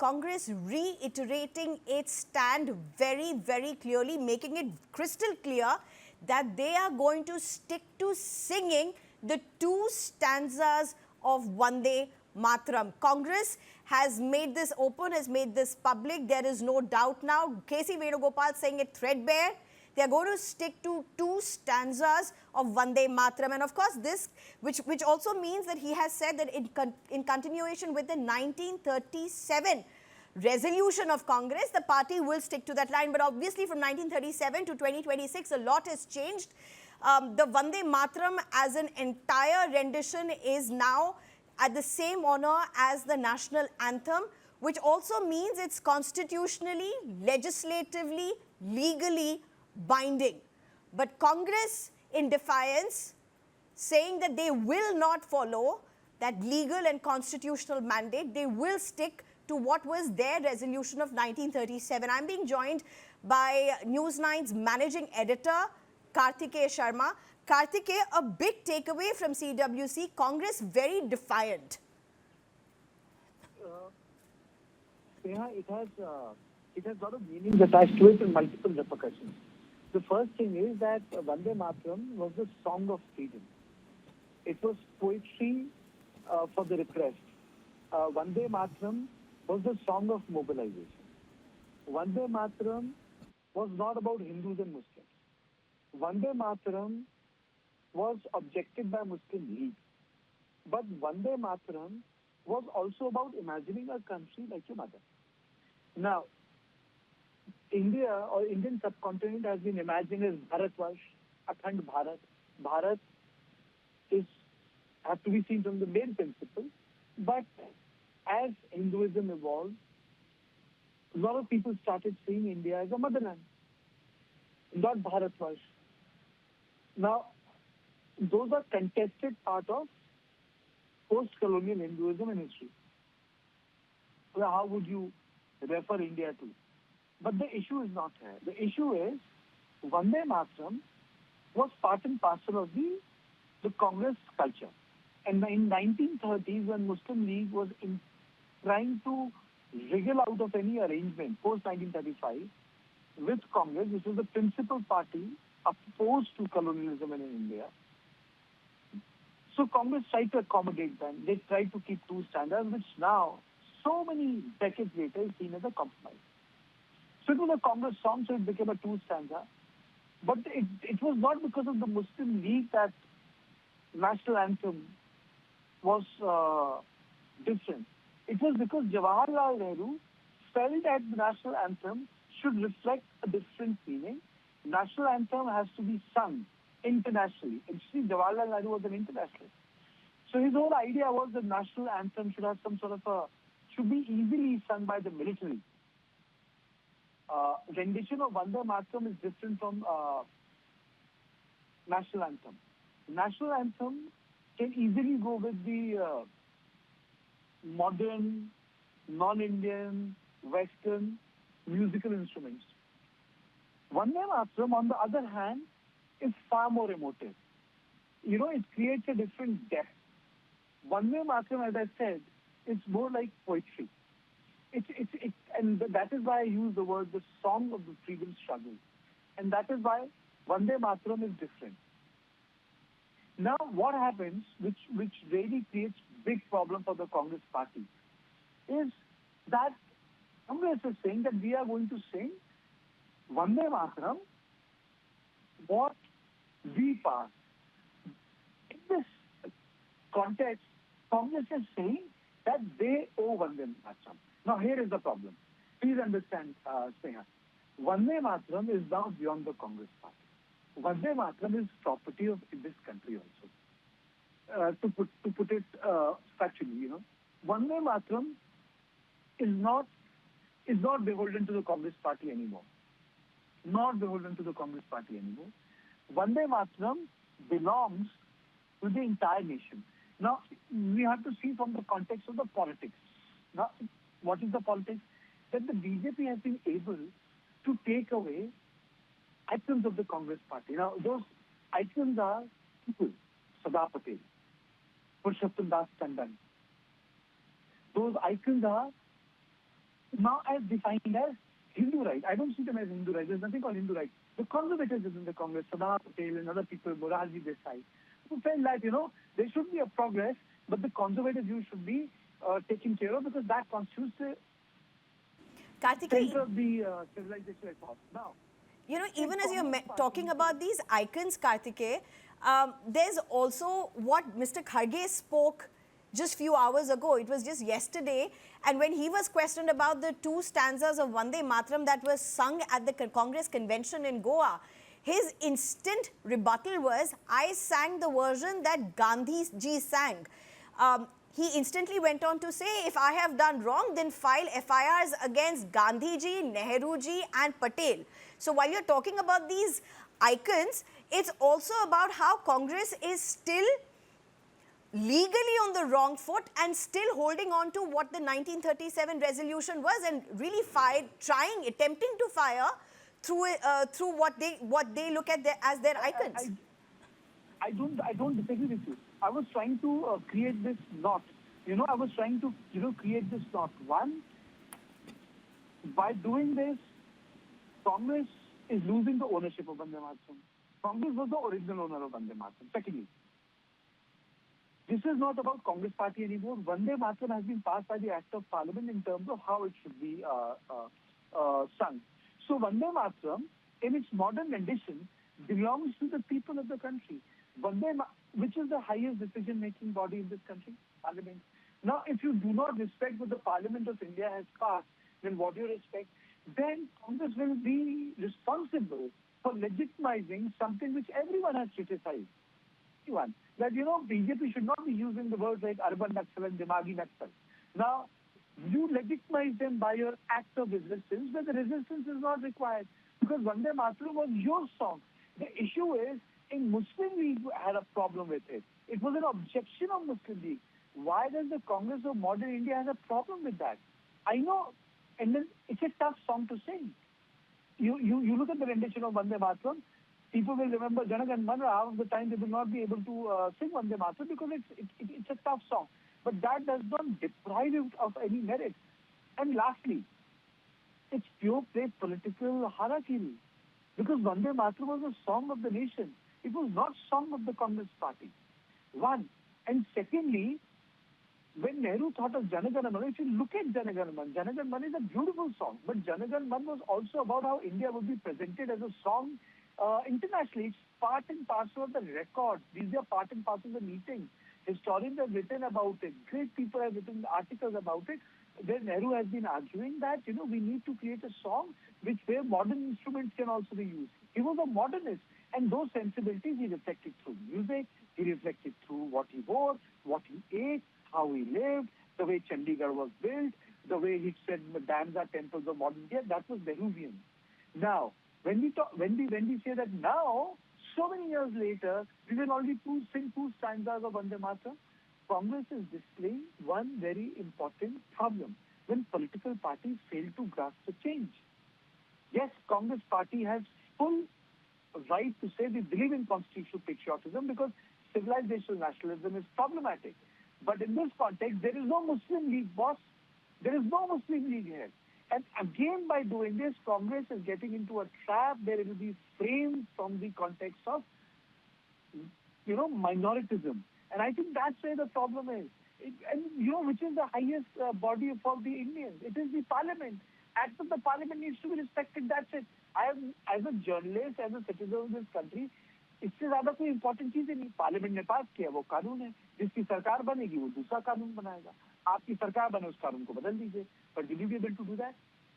Congress reiterating its stand very, very clearly, making it crystal clear that they are going to stick to singing the two stanzas of Vande Mataram. Congress has made this open, has made this public. There is no doubt now. K.C. Venugopal saying it threadbare. They are going to stick to two stanzas of Vande Mataram. And of course, this, which also means that he has said that in continuation with the 1937 resolution of Congress, the party will stick to that line. But obviously from 1937 to 2026, a lot has changed. The Vande Mataram as an entire rendition is now at the same honor as the national anthem, which also means it's constitutionally, legislatively, legally binding. But Congress, in defiance, saying that they will not follow that legal and constitutional mandate, they will stick to what was their resolution of 1937. I'm being joined by News9's managing editor, Karthikeya Sharma. Karthikeya, a big takeaway from CWC, Congress very defiant. It has a lot of meanings attached to it and multiple repercussions. The first thing is that Vande Mataram was the song of freedom. It was poetry for the repressed. Vande Mataram was the song of mobilization. Vande Mataram was not about Hindus and Muslims. Vande Mataram was objected by Muslim League. But Vande Mataram was also about imagining a country like your mother. Now, India or Indian subcontinent has been imagined as Bharatvash, Akhand Bharat. Bharat has to be seen from the main principle. But as Hinduism evolved, a lot of people started seeing India as a motherland, not Bharatvash. Now, those are contested part of post-colonial Hinduism and history. Well, how would you refer India to? But the issue is not here. The issue is Vande Mataram was part and parcel of the Congress culture. And in 1930s, when Muslim League was trying to wriggle out of any arrangement post-1935 with Congress, which was the principal party opposed to colonialism in India, so Congress tried to accommodate them. They tried to keep two standards, which now, so many decades later, is seen as a compromise. So it was a Congress song, so it became a two-stanza. But it was not because of the Muslim League that national anthem was different. It was because Jawaharlal Nehru felt that the national anthem should reflect a different meaning. National anthem has to be sung internationally. And see, Jawaharlal Nehru was an internationalist. So his whole idea was the national anthem should have some sort of should be easily sung by the military. Rendition of Vande Mataram is different from national anthem. National anthem can easily go with the modern, non-Indian, Western musical instruments. Vande Mataram, on the other hand, is far more emotive. You know, it creates a different depth. Vande Mataram, as I said, is more like poetry. And that is why I use the word the song of the freedom struggle. And that is why Vande Mataram is different. Now, what happens, which really creates big problem for the Congress party, is that Congress is saying that we are going to sing Vande Mataram, what we pass. In this context, Congress is saying that they owe Vande Mataram. Now, here is the problem. Please understand, Sneha. Vande Mataram is now beyond the Congress party. Vande Mataram is property of this country also. To put it factually, you know, Vande Mataram is not beholden to the Congress party anymore. Not beholden to the Congress party anymore. Vande Mataram belongs to the entire nation. Now, we have to see from the context of the politics. Now, what is the politics? That the BJP has been able to take away icons of the Congress party. Now, those icons are people. Sardar Patel, Purushottam Das Tandon. Those icons are now as defined as Hindu right. I don't see them as Hindu right. There's nothing called Hindu right. The conservatives in the Congress, Sardar Patel and other people, Morarji Desai, who felt that, there should be a progress, but the conservative view should be taken care of because that constitutes the center of the civilization effort. Now, even as you're talking about these icons, Kartikeya, there's also what Mr. Kharge spoke just few hours ago. It was just yesterday. And when he was questioned about the 2 stanzas of Vande Mataram that was sung at the Congress convention in Goa, his instant rebuttal was, I sang the version that Gandhi ji sang. He instantly went on to say, if I have done wrong, then file FIRs against Gandhi ji, Nehru ji and Patel. So while you're talking about these icons, it's also about how Congress is still legally on the wrong foot and still holding on to what the 1937 resolution was and really attempting to fire through what they look at as their icons. I don't disagree with you. I was trying to create this knot. I was trying to create this knot. One, by doing this, Congress is losing the ownership of Vande Mataram. Congress was the original owner of Vande Mataram. Secondly, this is not about Congress party anymore. Vande Mataram has been passed by the Act of Parliament in terms of how it should be sung. So Vande Mataram, in its modern rendition, belongs to the people of the country. Which is the highest decision-making body in this country? Parliament. Now, if you do not respect what the Parliament of India has passed, then what do you respect? Then Congress will be responsible for legitimizing something which everyone has criticized. That, BJP should not be using the words like urban Naxal and Dimagi Naxal. Now, you legitimize them by your act of resistance, but the resistance is not required because Vande Mataram was your song. The issue is, in Muslim League had a problem with it. It was an objection of Muslim League. Why does the Congress of Modern India have a problem with that? I know, and then it's a tough song to sing. You look at the rendition of Vande Mataram, people will remember Jana Gan Man, half of the time they will not be able to sing Vande Mataram because it's a tough song. But that does not deprive it of any merit. And lastly, it's pure play political harakiri. Because Vande Mataram was a song of the nation. It was not song of the Congress party. One. And secondly, when Nehru thought of Jana Gan Man, if you look at Jana Gan Man is a beautiful song. But Jana Gan Man was also about how India would be presented as a song internationally. It's part and parcel of the records. These are part and parcel of the meetings. Historians have written about it. Great people have written articles about it. Where Nehru has been arguing that, we need to create a song where modern instruments can also be used. He was a modernist. And those sensibilities he reflected through music, he reflected through what he wore, what he ate, how he lived, the way Chandigarh was built, the way he said the dams are temples of modern India. That was Nehruvian. Now, when we say that now, so many years later, we will only sing 2 stanzas of Vande Mataram, Congress is displaying one very important problem when political parties fail to grasp the change. Yes, Congress party has full right to say they believe in constitutional patriotism because civilizational nationalism is problematic. But in this context, there is no Muslim League boss. There is no Muslim League here. And again, by doing this, Congress is getting into a trap where it will be framed from the context of, minoritism. And I think that's where the problem is. Which is the highest body for the Indians? It is the Parliament. Act of the Parliament needs to be respected. That's it. As a journalist, as a citizen of this country, इससे ज्यादा कोई important चीज नहीं. Parliament ने पास किया वो कानून है. जिसकी सरकार बनेगी वो दूसरा कानून बनाएगा. आपकी सरकार बने उस कानून को बदल दीजिए. But will you be able to do that?